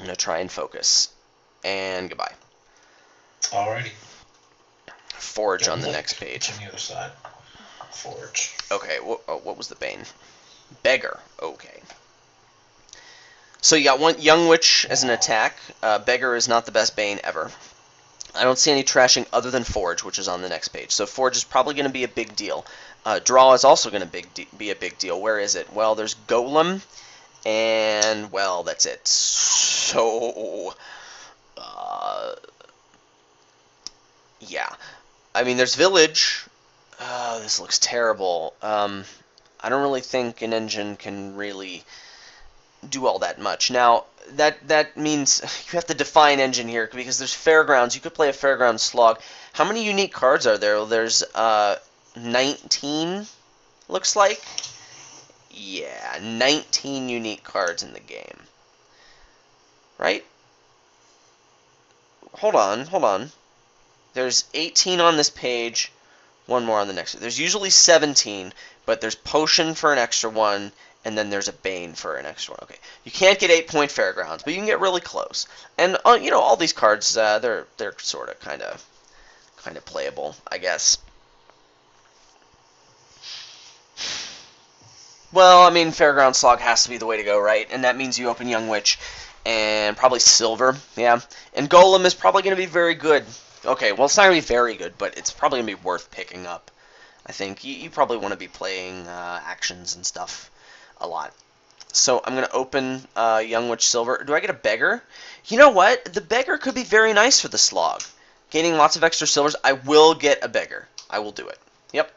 I'm going to try and focus. And goodbye. Alrighty. Forge on the next page. On the other side. Forge. Okay, what was the Bane? Beggar. Okay. So you got one Young Witch as an attack. Beggar is not the best Bane ever. I don't see any trashing other than Forge, which is on the next page. So Forge is probably going to be a big deal. Draw is also going to be a big deal. Where is it? Well, there's Golem, and, well, that's it. So, yeah. I mean, there's Village. This looks terrible. I don't really think an engine can really do all that much. Now, that means you have to define engine here, because there's Fairgrounds. You could play a Fairgrounds slog. How many unique cards are there? Well, there's 19, looks like. Yeah, 19 unique cards in the game. Right? Hold on. There's 18 on this page, one more on the next. There's usually 17, but there's Potion for an extra one, and then there's a Bane for an extra one. Okay, you can't get 8-point Fairgrounds, but you can get really close. And you know, all these cards, they're sort of kind of playable, I guess. Well, I mean, Fairground Slog has to be the way to go, right? And that means you open Young Witch and probably Silver, yeah. And Golem is probably going to be very good. Okay, well, it's not going to be very good, but it's probably going to be worth picking up. I think you probably want to be playing actions and stuff a lot. So I'm going to open Young Witch Silver. Do I get a Beggar? You know what? The Beggar could be very nice for the slog. Gaining lots of extra silvers. I will get a Beggar. I will do it. Yep.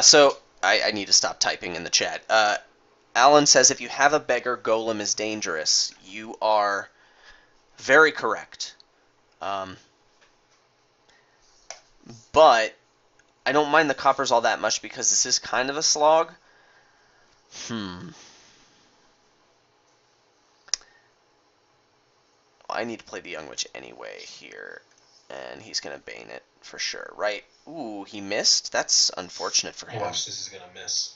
So I need to stop typing in the chat. Alan says if you have a Beggar, Golem is dangerous. You are very correct. But I don't mind the coppers all that much because this is kind of a slog. I need to play the Young Witch anyway here. And he's going to Bane it for sure, right? Ooh, he missed? That's unfortunate for him. Watch, this is going to miss.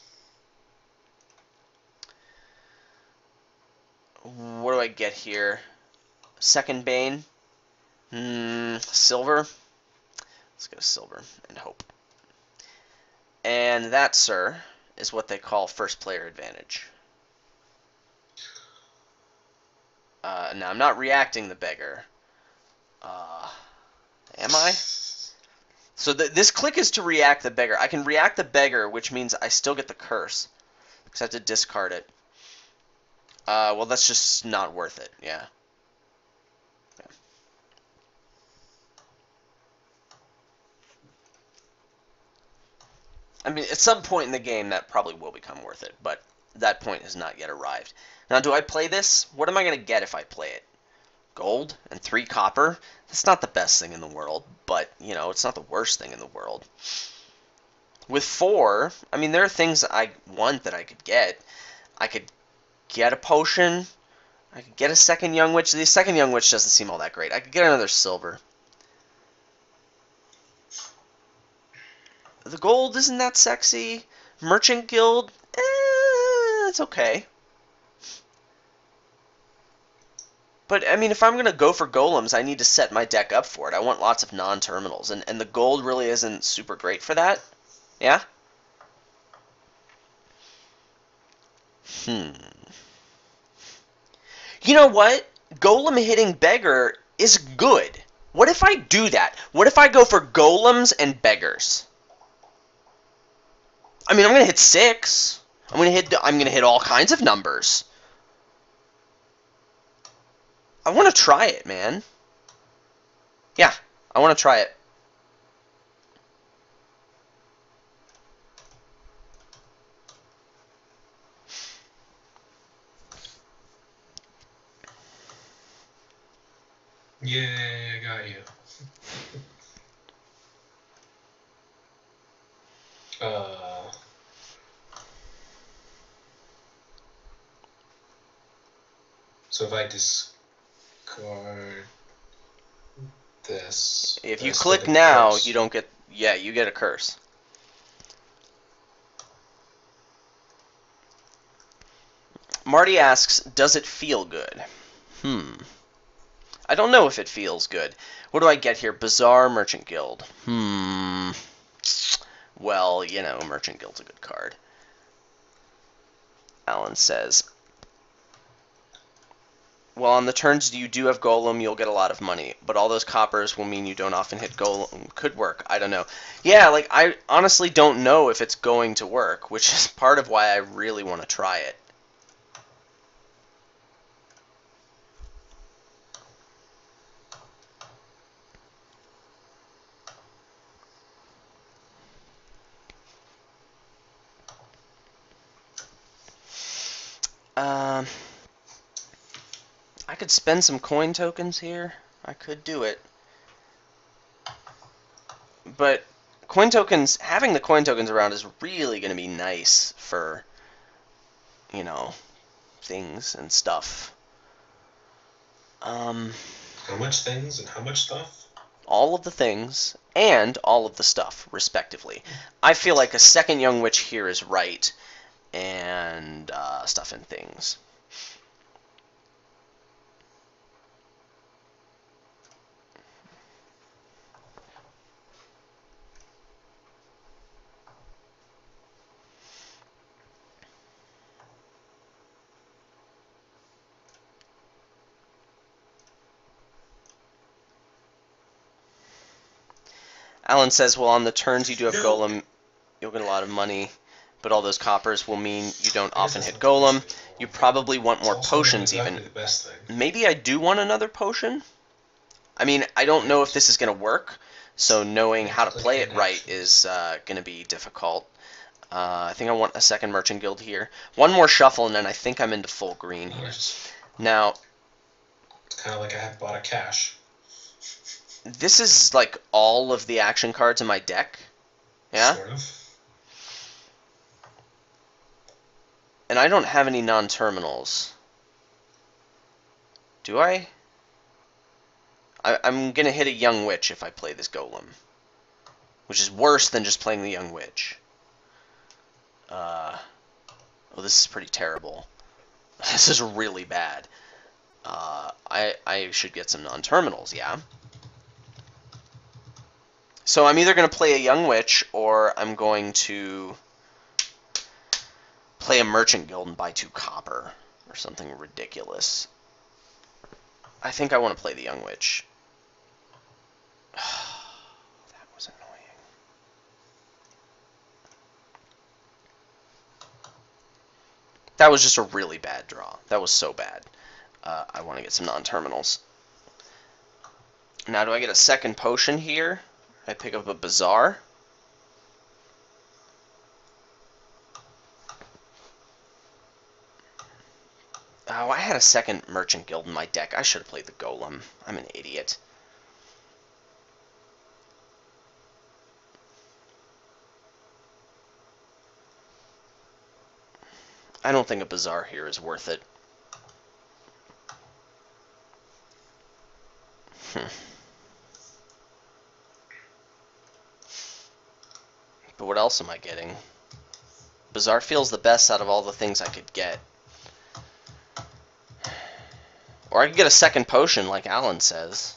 What do I get here? Second Bane? Silver? Let's get a silver and hope. And that, sir, is what they call first player advantage. Now, I'm not reacting the Beggar. Am I? So this click is to react the Beggar. I can react the Beggar, which means I still get the curse. Because I have to discard it. Well, that's just not worth it, yeah. I mean, at some point in the game, that probably will become worth it, but that point has not yet arrived. Now, do I play this? What am I going to get if I play it? Gold and 3 copper? That's not the best thing in the world, but, you know, it's not the worst thing in the world. With 4, I mean, there are things I want that I could get. I could get a potion. I could get a second Young Witch. The second Young Witch doesn't seem all that great. I could get another silver. The gold isn't that sexy. Merchant Guild, it's okay. But, I mean, if I'm going to go for golems, I need to set my deck up for it. I want lots of non-terminals, and the gold really isn't super great for that. Yeah? You know what? Golem hitting Beggar is good. What if I do that? What if I go for golems and beggars? I mean, I'm gonna hit 6. I'm gonna hit all kinds of numbers. I want to try it, man. Yeah, I want to try it. Yeah, I got you. Uh, so if I discard this, If I you still click get the now, curse. you don't get... Yeah, you get a curse. Marty asks, does it feel good? I don't know if it feels good. What do I get here? Bizarre Merchant Guild. Well, you know, Merchant Guild's a good card. Alan says, well, on the turns you do have Golem, you'll get a lot of money. But all those coppers will mean you don't often hit Golem. Could work. I don't know. Yeah, like, I honestly don't know if it's going to work, which is part of why I really want to try it. I could spend some coin tokens here. I could do it. But coin tokens, having the coin tokens around is really going to be nice for, you know, things and stuff. How much things and how much stuff? All of the things and all of the stuff, respectively. I feel like a second Young Witch here is right, and stuff and things. Alan says, well, on the turns you do have Golem, you'll get a lot of money, but all those coppers will mean you don't often hit Golem. You probably want more potions even. The best thing. Maybe I do want another potion? I mean, I don't know if this is going to work, so knowing how to play it right is going to be difficult. I think I want a second Merchant Guild here. One more shuffle, and then I think I'm into full green here. Now, it's kind of like I have bought a cash. this is like all of the action cards in my deck. Yeah? Sort of. And I don't have any non-terminals. Do I? I'm going to hit a Young Witch if I play this Golem. Which is worse than just playing the Young Witch. Oh, this is pretty terrible. This is really bad. I should get some non-terminals, yeah? So I'm either going to play a Young Witch, or I'm going to play a Merchant Guild and buy 2 copper, or something ridiculous. I think I want to play the Young Witch. That was annoying. That was just a really bad draw. That was so bad. I want to get some non-terminals. Now, do I get a second potion here? I pick up a Bazaar. Oh, I had a second Merchant Guild in my deck. I should have played the Golem. I'm an idiot. I don't think a Bazaar here is worth it. But what else am I getting? Bazaar feels the best out of all the things I could get. Or I could get a second potion, like Alan says.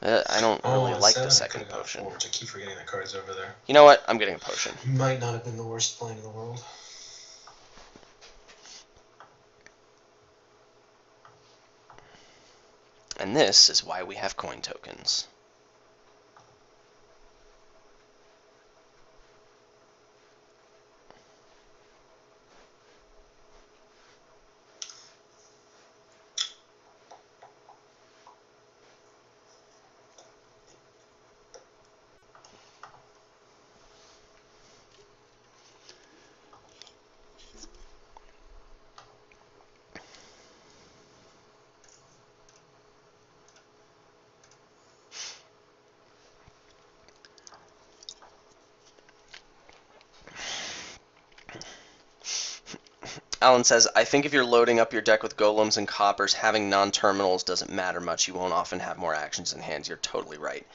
I don't really like the second potion. Forge. I keep forgetting the cards over there. You know what? I'm getting a potion. Might not have been the worst plan in the world. And this is why we have coin tokens. Alan says, I think if you're loading up your deck with golems and coppers, having non-terminals doesn't matter much. You won't often have more actions in hands. You're totally right.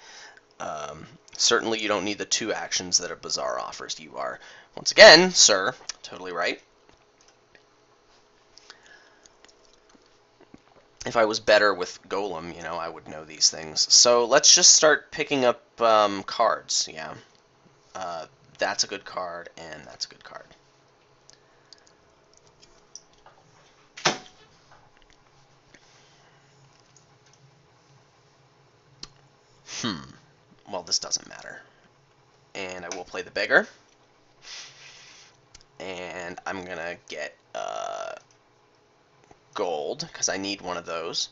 Certainly you don't need the 2 actions that a Bazaar offers. You are, once again, sir, totally right. If I was better with Golem, you know, I would know these things. So let's just start picking up cards, yeah. That's a good card, and that's a good card. Well, this doesn't matter. And I will play the beggar. And I'm going to get gold, because I need one of those.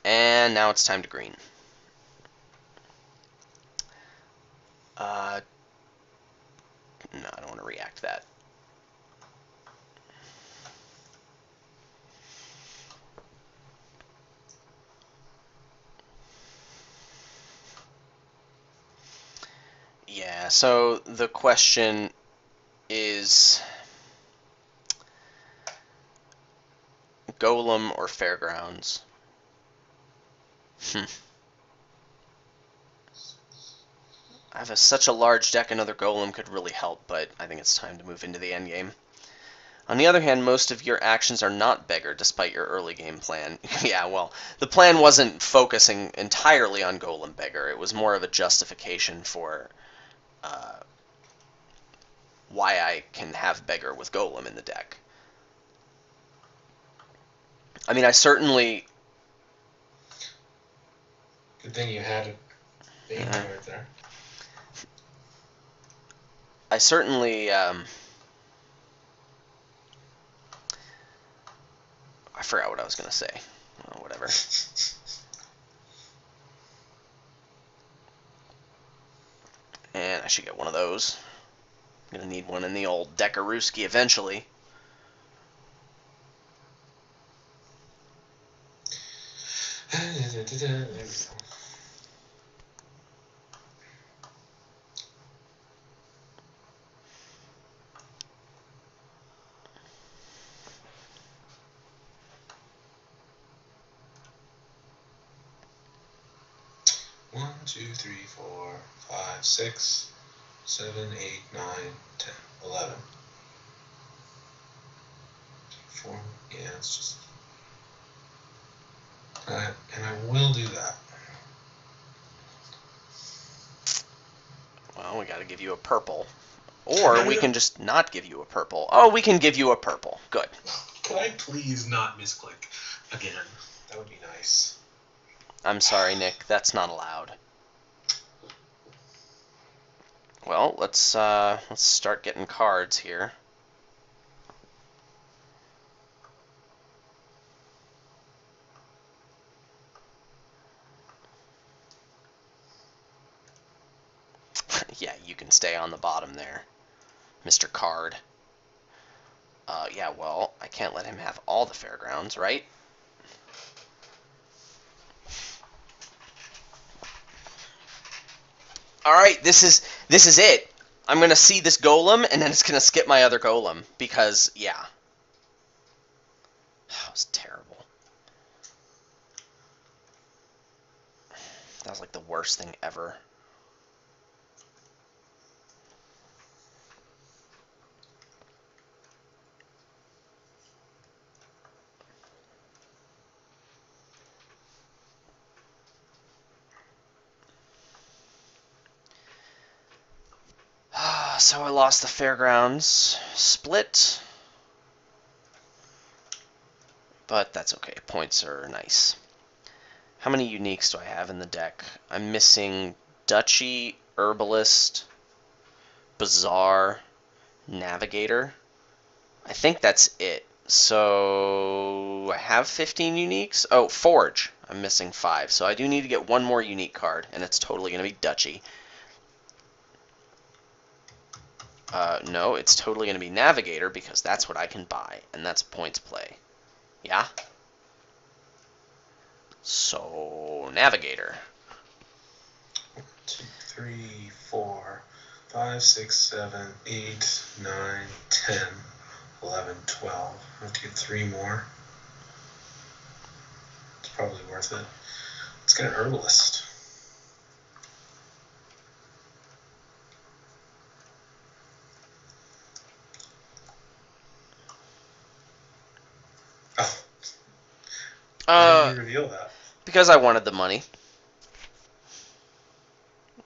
And now it's time to green. No, I don't want to react to that. Yeah, so the question is Golem or Fairgrounds? I have such a large deck, another Golem could really help, but I think it's time to move into the endgame. On the other hand, most of your actions are not beggar, despite your early game plan. Yeah, well, the plan wasn't focusing entirely on Golem beggar. It was more of a justification for why I can have beggar with Golem in the deck. I mean, I certainly... Good thing you had it being right there. I certainly... I forgot what I was going to say. Oh, whatever. And I should get one of those. I'm going to need one in the old Deckarooski eventually. There we go. One, 2, 3, 4, 5, 6, 7, 8, 9, 10, 11. 4. Yeah, it's just. And I will do that. Well, we got to give you a purple. Or we can just not give you a purple. Oh, we can give you a purple. Good. Could I please not misclick again? That would be nice. I'm sorry, Nick. That's not allowed. Well, let's start getting cards here. Yeah, you can stay on the bottom there, Mr. Card. Yeah, well, I can't let him have all the fairgrounds, right? Alright, this is it. I'm gonna see this golem, and then it's gonna skip my other golem, because, yeah. That was terrible. That was like the worst thing ever. So I lost the fairgrounds split. But that's okay. Points are nice. How many uniques do I have in the deck? I'm missing Duchy, Herbalist, Bazaar, Navigator. I think that's it. So I have 15 uniques. Oh, Forge. I'm missing 5. So I do need to get one more unique card, and it's totally going to be Duchy. No, it's totally going to be Navigator, because that's what I can buy, and that's points play. Yeah? So, Navigator. 1, 2, 3, 4, 5, 6, 7, 8, 9, 10, 11, 12. I have to get 3 more. It's probably worth it. Let's get an herbalist. Oh. Why did you reveal that? Because I wanted the money.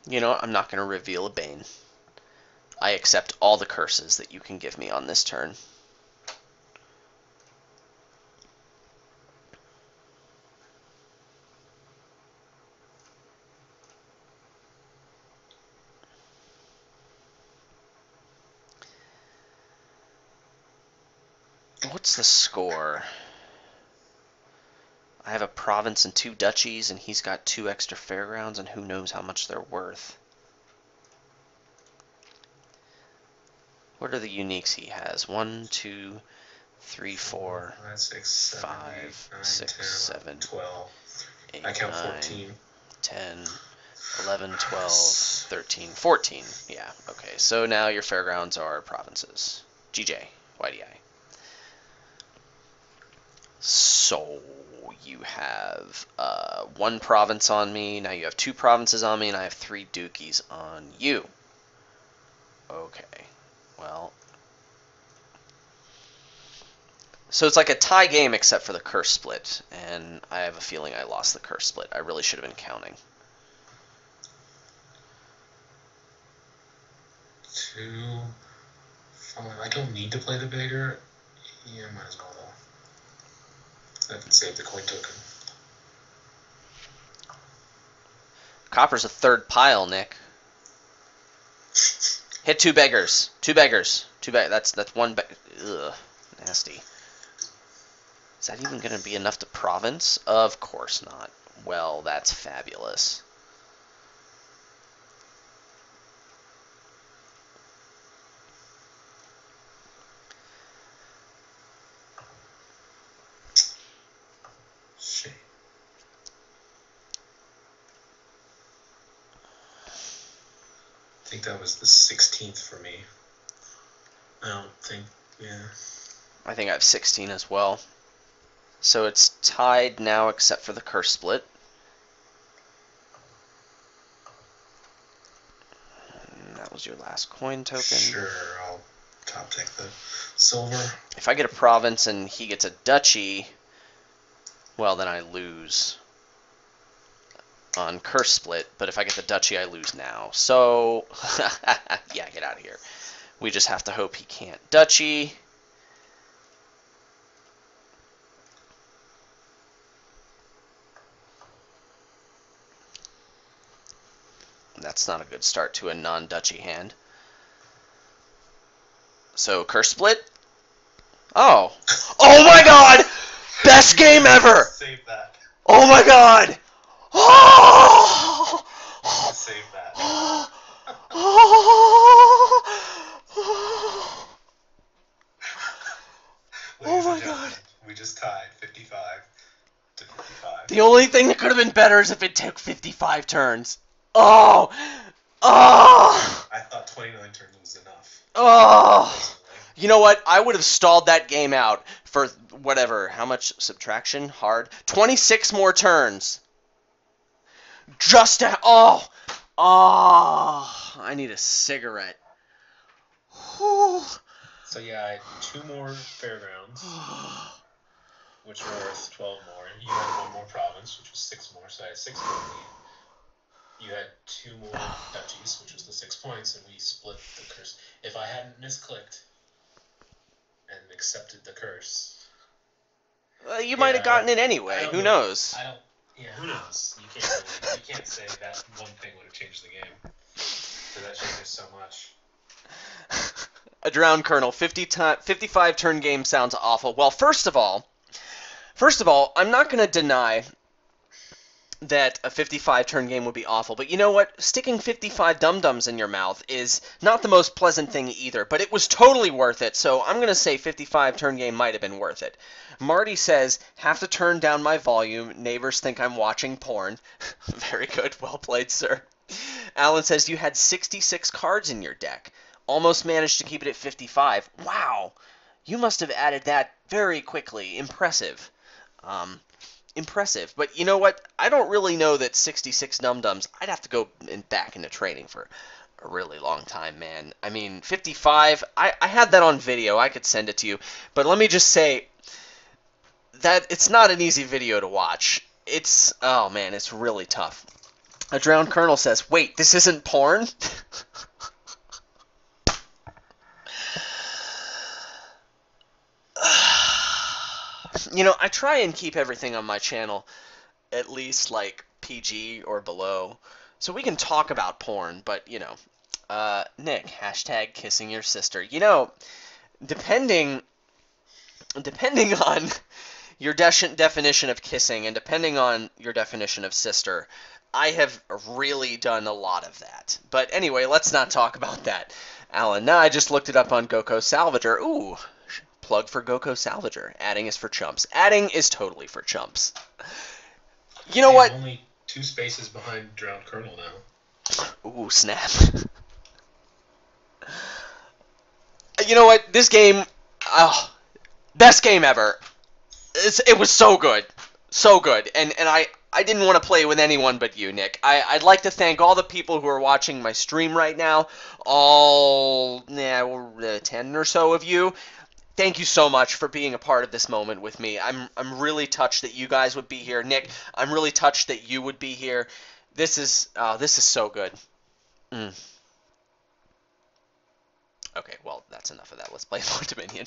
You know what? I'm not going to reveal a Bane. I accept all the curses that you can give me on this turn. What's the score? I have a province and 2 duchies, and he's got 2 extra fairgrounds, and who knows how much they're worth. What are the uniques he has? 1, 2, 3, 4, 5, 6, 7, 12. 8, I count 9, 14. 10, 11, 12, 13, 14. Yeah, okay. So now your fairgrounds are provinces. GJ, YDI. So you have 1 province on me. Now you have 2 provinces on me, and I have 3 duchies on you. Okay. Well. So it's like a tie game except for the curse split, and I have a feeling I lost the curse split. I really should have been counting. 2, 5. I don't need to play the beggar. Yeah, might as well though. I can save the coin token. Copper's a 3rd pile, Nick. Hit 2 beggars. 2 beggars. 2 That's 1 Ugh, nasty. Is that even going to be enough to province? Of course not. Well, that's fabulous. Shit. I think that was the 16th for me. I don't think, yeah. I think I have 16 as well. So it's tied now except for the curse split. And that was your last coin token. Sure, I'll top take the silver. If I get a province and he gets a duchy, well, then I lose on curse split. But if I get the duchy, I lose now. So, yeah, get out of here. We just have to hope he can't duchy. That's not a good start to a non-duchy hand. So, curse split. Oh. Oh my god! Best game ever! Save that. Oh my god! Oh! Save that. Oh! Oh! Oh my god. We just tied 55 to 55. The only thing that could have been better is if it took 55 turns. Oh! Oh! I thought 29 turns was enough. Oh! You know what? I would have stalled that game out for whatever. How much subtraction? Hard. 26 more turns. Just to... Oh! Oh! I need a cigarette. Whew. So yeah, I had 2 more fairgrounds, which were worth 12 more. You had 1 more province, which was 6 more, so I had 6 more. You had 2 more duchies, which was the 6 points, and we split the curse. If I hadn't misclicked and accepted the curse, You might have gotten it anyway. Who knows? Yeah, who knows? You can't say that one thing would have changed the game. Because that changes so much. A drowned kernel. 55 turn game sounds awful. Well, first of all, I'm not going to deny that a 55 turn game would be awful. But you know what? Sticking 55 dum-dums in your mouth is not the most pleasant thing either. But it was totally worth it. So I'm going to say 55 turn game might have been worth it. Marty says, have to turn down my volume. Neighbors think I'm watching porn. Very good. Well played, sir. Alan says, you had 66 cards in your deck. Almost managed to keep it at 55. Wow. You must have added that very quickly. Impressive. Impressive. But you know what? I don't really know that 66 Num-Dums. I'd have to go back into training for a really long time, man. I mean, 55, I had that on video. I could send it to you. But let me just say that it's not an easy video to watch. It's, oh man, it's really tough. A Drowned Colonel says, wait, this isn't porn? You know, I try and keep everything on my channel at least, like, PG or below, so we can talk about porn, but, you know, Nick, hashtag kissing your sister. You know, depending on your definition of kissing and depending on your definition of sister, I have really done a lot of that. But anyway, let's not talk about that, Alan. Now I just looked it up on GoCo Salvager. Ooh, plug for GoCo Salvager. Adding is for chumps. Adding is totally for chumps. You know what? Only 2 spaces behind Drowned Colonel now. Ooh, snap. You know what? This game, oh, best game ever. It was so good. So good. And I didn't want to play with anyone but you, Nick. I'd like to thank all the people who are watching my stream right now. All 10 or so of you. Thank you so much for being a part of this moment with me. I'm really touched that you guys would be here. Nick, I'm really touched that you would be here. This is so good. Okay, well, that's enough of that. Let's play more Dominion.